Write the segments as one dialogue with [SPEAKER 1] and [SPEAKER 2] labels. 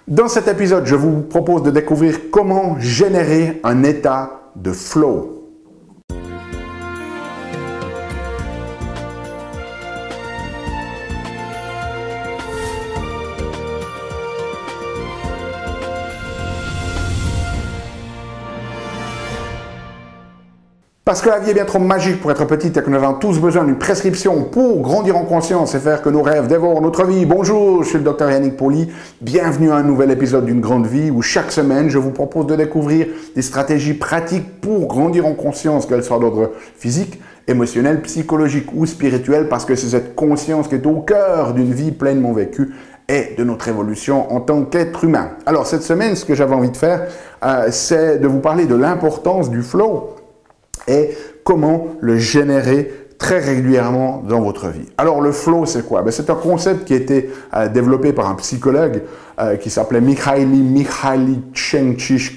[SPEAKER 1] Dans cet épisode, je vous propose de découvrir comment générer un état de flow. Parce que la vie est bien trop magique pour être petite et que nous avons tous besoin d'une prescription pour grandir en conscience et faire que nos rêves dévorent notre vie. Bonjour, je suis le Dr Yannick Pauly. Bienvenue à un nouvel épisode d'une grande vie où chaque semaine, je vous propose de découvrir des stratégies pratiques pour grandir en conscience, qu'elles soient d'ordre physique, émotionnel, psychologique ou spirituel, parce que c'est cette conscience qui est au cœur d'une vie pleinement vécue et de notre évolution en tant qu'être humain. Alors cette semaine, ce que j'avais envie de faire, c'est de vous parler de l'importance du flow et comment le générer très régulièrement dans votre vie. Alors le flow, c'est quoi? C'est un concept qui a été développé par un psychologue qui s'appelait Mihaly Csikszentmihalyi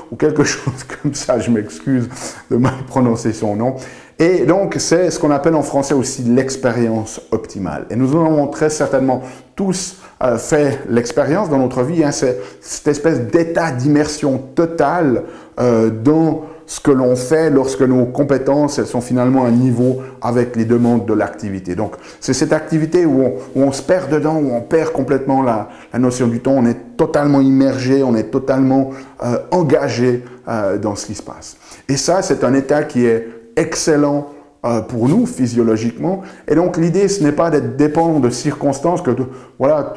[SPEAKER 1] ou quelque chose comme ça, je m'excuse de mal prononcer son nom. Et donc c'est ce qu'on appelle en français aussi l'expérience optimale. Et nous en avons très certainement tous fait l'expérience dans notre vie, c'est cette espèce d'état d'immersion totale dans ce que l'on fait lorsque nos compétences elles sont finalement à un niveau avec les demandes de l'activité. Donc, c'est cette activité où on se perd dedans, où on perd complètement la notion du temps, on est totalement immergé, on est totalement engagé dans ce qui se passe. Et ça, c'est un état qui est excellent pour nous, physiologiquement. Et donc, l'idée, ce n'est pas d'être dépendant de circonstances, que voilà,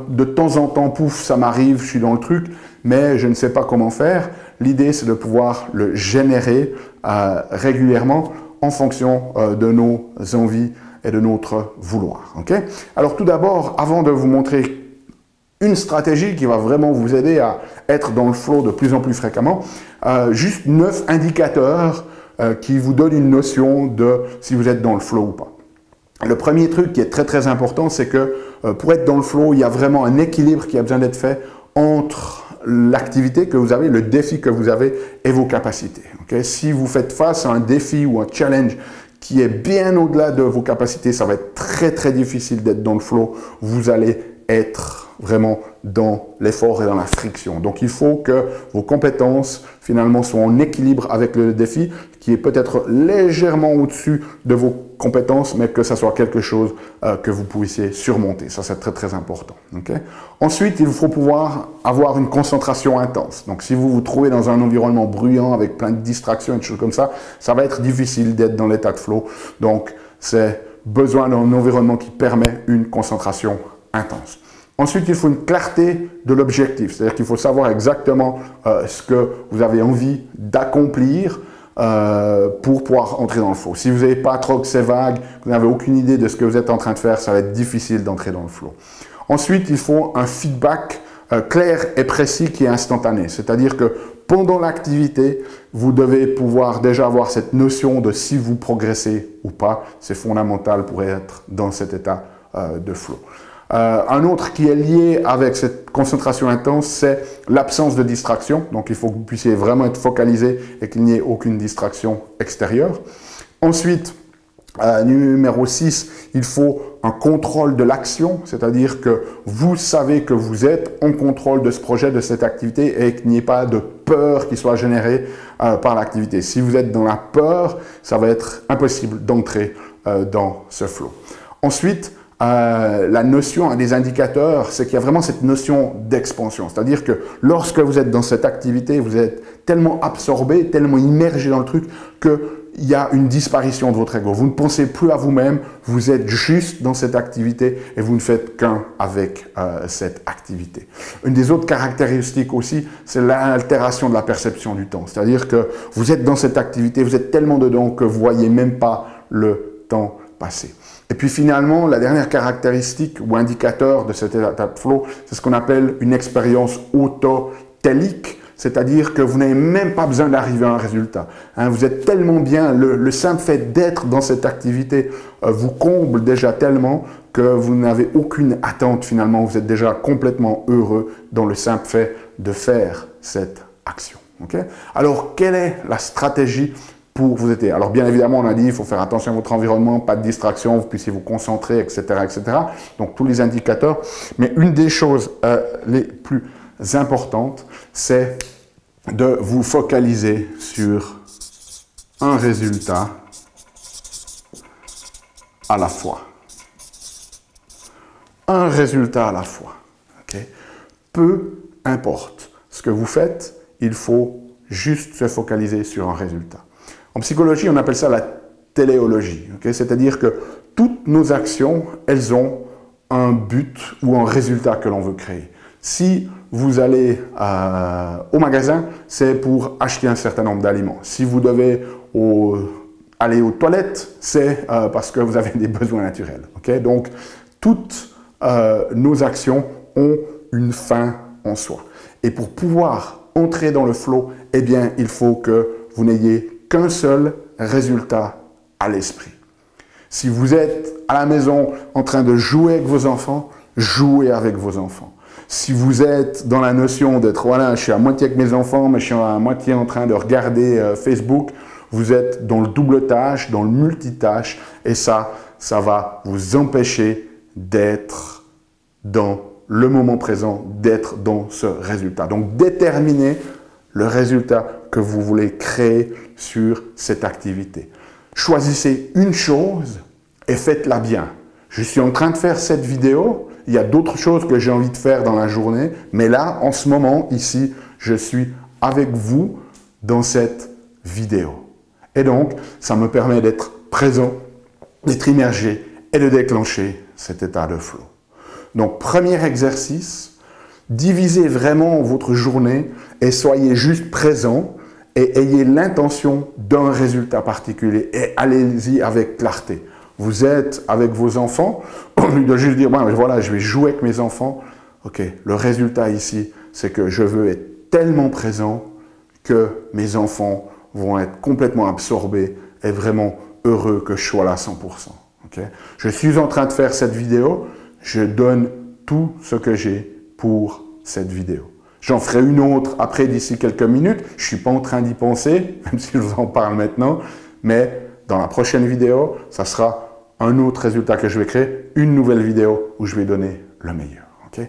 [SPEAKER 1] de temps en temps, pouf, ça m'arrive, je suis dans le truc, mais je ne sais pas comment faire. L'idée, c'est de pouvoir le générer régulièrement en fonction de nos envies et de notre vouloir. Okay? Alors, tout d'abord, avant de vous montrer une stratégie qui va vraiment vous aider à être dans le flow de plus en plus fréquemment, juste 9 indicateurs qui vous donnent une notion de si vous êtes dans le flow ou pas. Le premier truc qui est très très important, c'est que pour être dans le flow, il y a vraiment un équilibre qui a besoin d'être fait entre l'activité que vous avez, le défi que vous avez et vos capacités. Okay? Si vous faites face à un défi ou un challenge qui est bien au-delà de vos capacités, ça va être très très difficile d'être dans le flow. Vous allez être vraiment dans l'effort et dans la friction. Donc il faut que vos compétences finalement soient en équilibre avec le défi qui est peut-être légèrement au-dessus de vos compétences, mais que ça soit quelque chose que vous puissiez surmonter. Ça, c'est très très important. Okay? Ensuite, il vous faut pouvoir avoir une concentration intense. Donc si vous vous trouvez dans un environnement bruyant avec plein de distractions et des choses comme ça va être difficile d'être dans l'état de flow. Donc c'est besoin d'un environnement qui permet une concentration intense. Ensuite, il faut une clarté de l'objectif, c'est-à-dire qu'il faut savoir exactement ce que vous avez envie d'accomplir pour pouvoir entrer dans le flow. Si vous n'avez pas trop que c'est vague, vous n'avez aucune idée de ce que vous êtes en train de faire, ça va être difficile d'entrer dans le flow. Ensuite, il faut un feedback clair et précis qui est instantané, c'est-à-dire que pendant l'activité, vous devez pouvoir déjà avoir cette notion de si vous progressez ou pas. C'est fondamental pour être dans cet état de flow. Un autre qui est lié avec cette concentration intense, c'est l'absence de distraction. Donc, il faut que vous puissiez vraiment être focalisé et qu'il n'y ait aucune distraction extérieure. Ensuite, numéro 6, il faut un contrôle de l'action, c'est-à-dire que vous savez que vous êtes en contrôle de ce projet, de cette activité et qu'il n'y ait pas de peur qui soit générée par l'activité. Si vous êtes dans la peur, ça va être impossible d'entrer dans ce flow. Ensuite, la notion, un des indicateurs, c'est qu'il y a vraiment cette notion d'expansion. C'est-à-dire que lorsque vous êtes dans cette activité, vous êtes tellement absorbé, tellement immergé dans le truc qu'il y a une disparition de votre ego. Vous ne pensez plus à vous-même, vous êtes juste dans cette activité et vous ne faites qu'un avec cette activité. Une des autres caractéristiques aussi, c'est l'altération de la perception du temps. C'est-à-dire que vous êtes dans cette activité, vous êtes tellement dedans que vous ne voyez même pas le temps passer. Et puis finalement, la dernière caractéristique ou indicateur de cet état de flow, c'est ce qu'on appelle une expérience autotélique, c'est-à-dire que vous n'avez même pas besoin d'arriver à un résultat. Vous êtes tellement bien, le simple fait d'être dans cette activité vous comble déjà tellement que vous n'avez aucune attente finalement, vous êtes déjà complètement heureux dans le simple fait de faire cette action. Okay? Alors, quelle est la stratégie pour vous aider? Alors bien évidemment, on a dit il faut faire attention à votre environnement, pas de distraction, vous puissiez vous concentrer, etc., etc. Donc tous les indicateurs. Mais une des choses les plus importantes, c'est de vous focaliser sur un résultat à la fois. Un résultat à la fois. Okay? Peu importe ce que vous faites, il faut juste se focaliser sur un résultat. En psychologie, on appelle ça la téléologie. Okay? C'est-à-dire que toutes nos actions, elles ont un but ou un résultat que l'on veut créer. Si vous allez au magasin, c'est pour acheter un certain nombre d'aliments. Si vous devez aller aux toilettes, c'est parce que vous avez des besoins naturels. Okay? Donc, toutes nos actions ont une fin en soi. Et pour pouvoir entrer dans le flow, eh bien, il faut que vous n'ayez qu'un seul résultat à l'esprit. Si vous êtes à la maison en train de jouer avec vos enfants, jouez avec vos enfants. Si vous êtes dans la notion d'être, voilà, je suis à moitié avec mes enfants, mais je suis à moitié en train de regarder Facebook, vous êtes dans le double tâche, dans le multitâche, et ça va vous empêcher d'être dans le moment présent, d'être dans ce résultat. Donc, déterminez le résultat que vous voulez créer sur cette activité. Choisissez une chose et faites-la bien. Je suis en train de faire cette vidéo, il y a d'autres choses que j'ai envie de faire dans la journée, mais là, en ce moment, ici, je suis avec vous dans cette vidéo. Et donc, ça me permet d'être présent, d'être immergé et de déclencher cet état de flow. Donc, premier exercice, divisez vraiment votre journée et soyez juste présent et ayez l'intention d'un résultat particulier et allez-y avec clarté. Vous êtes avec vos enfants, au lieu de juste dire, bon, voilà, je vais jouer avec mes enfants. Ok, le résultat ici, c'est que je veux être tellement présent que mes enfants vont être complètement absorbés et vraiment heureux que je sois là à 100%. Okay? Je suis en train de faire cette vidéo, je donne tout ce que j'ai pour cette vidéo. J'en ferai une autre après d'ici quelques minutes. Je ne suis pas en train d'y penser, même si je vous en parle maintenant, mais dans la prochaine vidéo, ça sera un autre résultat que je vais créer, une nouvelle vidéo où je vais donner le meilleur. Okay?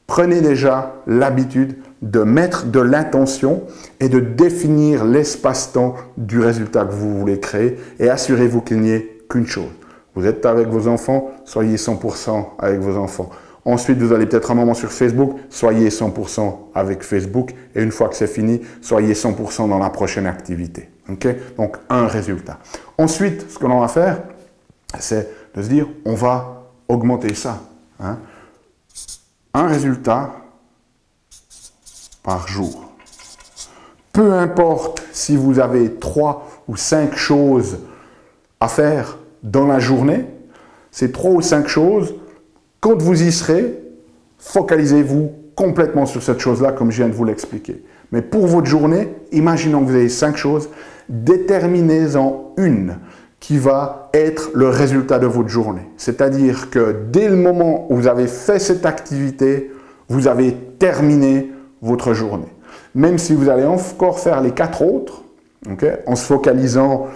[SPEAKER 1] Prenez déjà l'habitude de mettre de l'intention et de définir l'espace-temps du résultat que vous voulez créer et assurez-vous qu'il n'y ait qu'une chose. Vous êtes avec vos enfants, soyez 100% avec vos enfants. Ensuite, vous allez peut-être un moment sur Facebook, soyez 100% avec Facebook. Et une fois que c'est fini, soyez 100% dans la prochaine activité. Okay? Donc, un résultat. Ensuite, ce que l'on va faire, c'est de se dire, on va augmenter ça. Hein? Un résultat par jour. Peu importe si vous avez 3 ou 5 choses à faire dans la journée, ces 3 ou 5 choses, quand vous y serez, focalisez-vous complètement sur cette chose-là, comme je viens de vous l'expliquer. Mais pour votre journée, imaginons que vous avez 5 choses, déterminez-en une qui va être le résultat de votre journée. C'est-à-dire que dès le moment où vous avez fait cette activité, vous avez terminé votre journée. Même si vous allez encore faire les 4 autres, okay, en se focalisant,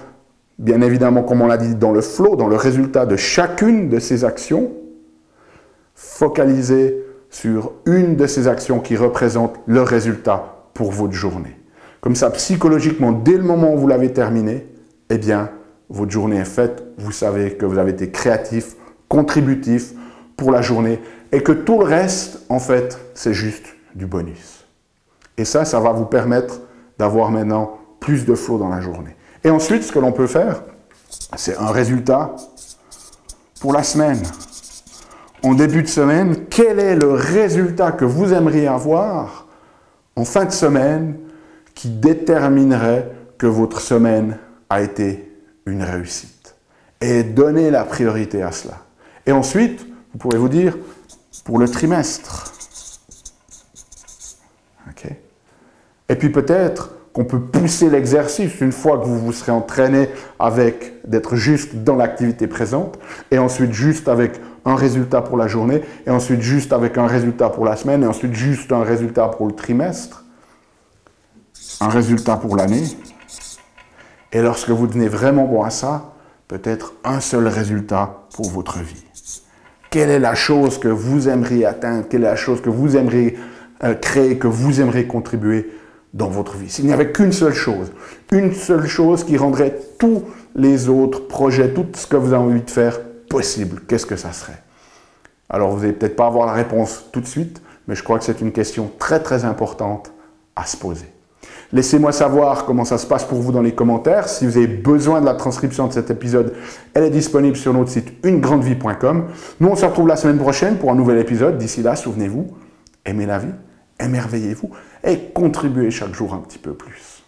[SPEAKER 1] bien évidemment, comme on l'a dit, dans le flow, dans le résultat de chacune de ces actions, focalisez sur une de ces actions qui représente le résultat pour votre journée. Comme ça, psychologiquement, dès le moment où vous l'avez terminé, eh bien, votre journée est faite. Vous savez que vous avez été créatif, contributif pour la journée et que tout le reste, en fait, c'est juste du bonus. Et ça va vous permettre d'avoir maintenant plus de flow dans la journée. Et ensuite, ce que l'on peut faire, c'est un résultat pour la semaine. En début de semaine, quel est le résultat que vous aimeriez avoir en fin de semaine qui déterminerait que votre semaine a été une réussite? Et donnez la priorité à cela. Et ensuite, vous pourrez vous dire, pour le trimestre. Okay. Et puis peut-être qu'on peut pousser l'exercice une fois que vous vous serez entraîné avec d'être juste dans l'activité présente, et ensuite juste avec un résultat pour la journée, et ensuite juste avec un résultat pour la semaine, et ensuite juste un résultat pour le trimestre, un résultat pour l'année. Et lorsque vous devenez vraiment bon à ça, peut-être un seul résultat pour votre vie. Quelle est la chose que vous aimeriez atteindre? Quelle est la chose que vous aimeriez créer, que vous aimeriez contribuer dans votre vie. S'il n'y avait qu'une seule chose qui rendrait tous les autres projets, tout ce que vous avez envie de faire possible, qu'est-ce que ça serait? Alors, vous n'allez peut-être pas avoir la réponse tout de suite, mais je crois que c'est une question très très importante à se poser. Laissez-moi savoir comment ça se passe pour vous dans les commentaires. Si vous avez besoin de la transcription de cet épisode, elle est disponible sur notre site unegrandevie.com. Nous, on se retrouve la semaine prochaine pour un nouvel épisode. D'ici là, souvenez-vous, aimez la vie, émerveillez-vous et contribuez chaque jour un petit peu plus.